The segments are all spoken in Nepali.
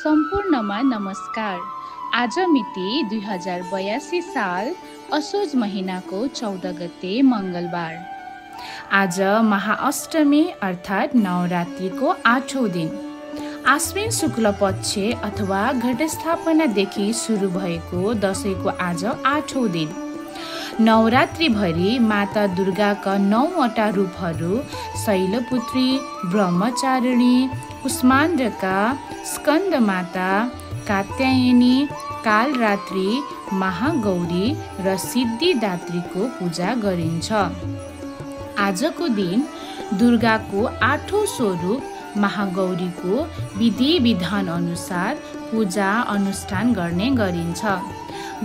सम्पूर्णमा नमस्कार। आज मिति 2082 साल असोज महिनाको 14 गते मङ्गलबार। आज महाअष्टमी अर्थात् नवरात्रिको 8औं दिन। आश्विन शुक्ल पक्ष अथवा घटस्थापनादेखि सुरु भएको दशैंको आज 8औं दिन। नवरात्रिभरि माता दुर्गाका 9वटा रूपहरू शैलपुत्री, ब्रह्मचारिणी, कुष्माण्डका, स्कन्दमाता, कात्यायनी, कालरात्रि, महागौरी र सिद्धिदात्रीको पूजा गरिन्छ। आजको दिन दुर्गाको 8औं स्वरूप महागौरीको विधि विधान अनुसार पूजा अनुष्ठान गर्ने गरिन्छ।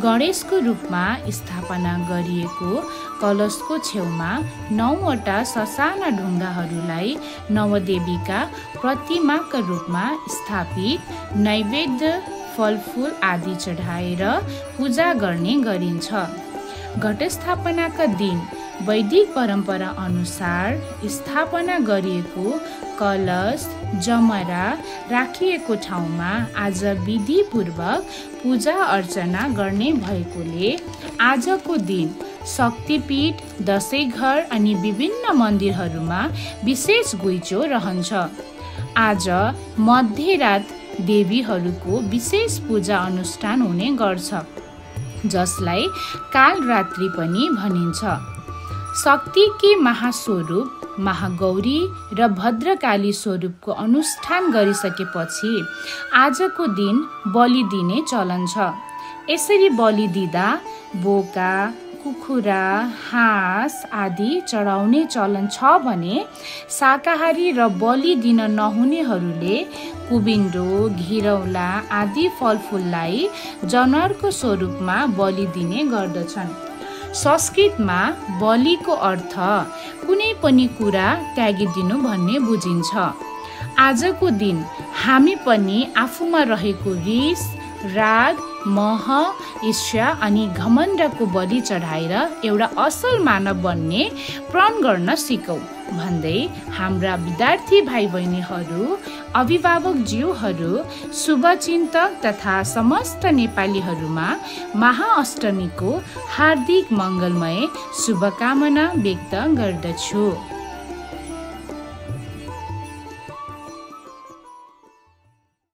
गणेशको रूपमा स्थापना गरिएको कलशको छेउमा 9वटा ससाना ढुङ्गाहरूलाई नवदेवीका प्रतिमाका रूपमा स्थापित नैवेद्य फलफुल आदि चढाएर पूजा गर्ने गरिन्छ। घटस्थापनाका दिन वैदिक परम्परा अनुसार स्थापना गरिएको कलश जमरा राखिएको ठाउँमा आज विधिपूर्वक पूजा अर्चना गर्ने भएकोले आजको दिन शक्तिपीठ, दशैंघर अनि विभिन्न मन्दिरहरूमा विशेष घुइँचो रहन्छ। आज मध्यरात देवीहरूको विशेष पूजा अनुष्ठान हुने गर्छ, जसलाई कालरात्रि पनि भनिन्छ। शक्तिकी महास्वरूप महागौरी र भद्रकाली स्वरूपको अनुष्ठान गरिसकेपछि आजको दिन बलि दिने चलन छ। यसरी बलि दिँदा बोका, कुखुरा, हाँस आदि चढाउने चलन छ भने शाकाहारी र बलि दिन नहुनेहरूले कुबिन्डो, घिरौला आदि फलफुललाई जनावरको स्वरूपमा बलि दिने गर्दछन्। संस्कृतमा बलिको अर्थ कुनै पनि कुरा त्यागिदिनु भन्ने बुझिन्छ। आजको दिन हामी पनि आफूमा रहेको रिस, राग, मोह, ईर्ष्या अनि घमण्डको बलि चढाएर एउटा असल मानव बन्ने प्रण गर्न सिकौँ भन्दै हाम्रा विद्यार्थी भाइ बहिनीहरू, अभिभावकज्यूहरू, शुभचिन्तक तथा समस्त नेपालीहरूमा महाअष्टमीको हार्दिक मङ्गलमय शुभकामना व्यक्त गर्दछु।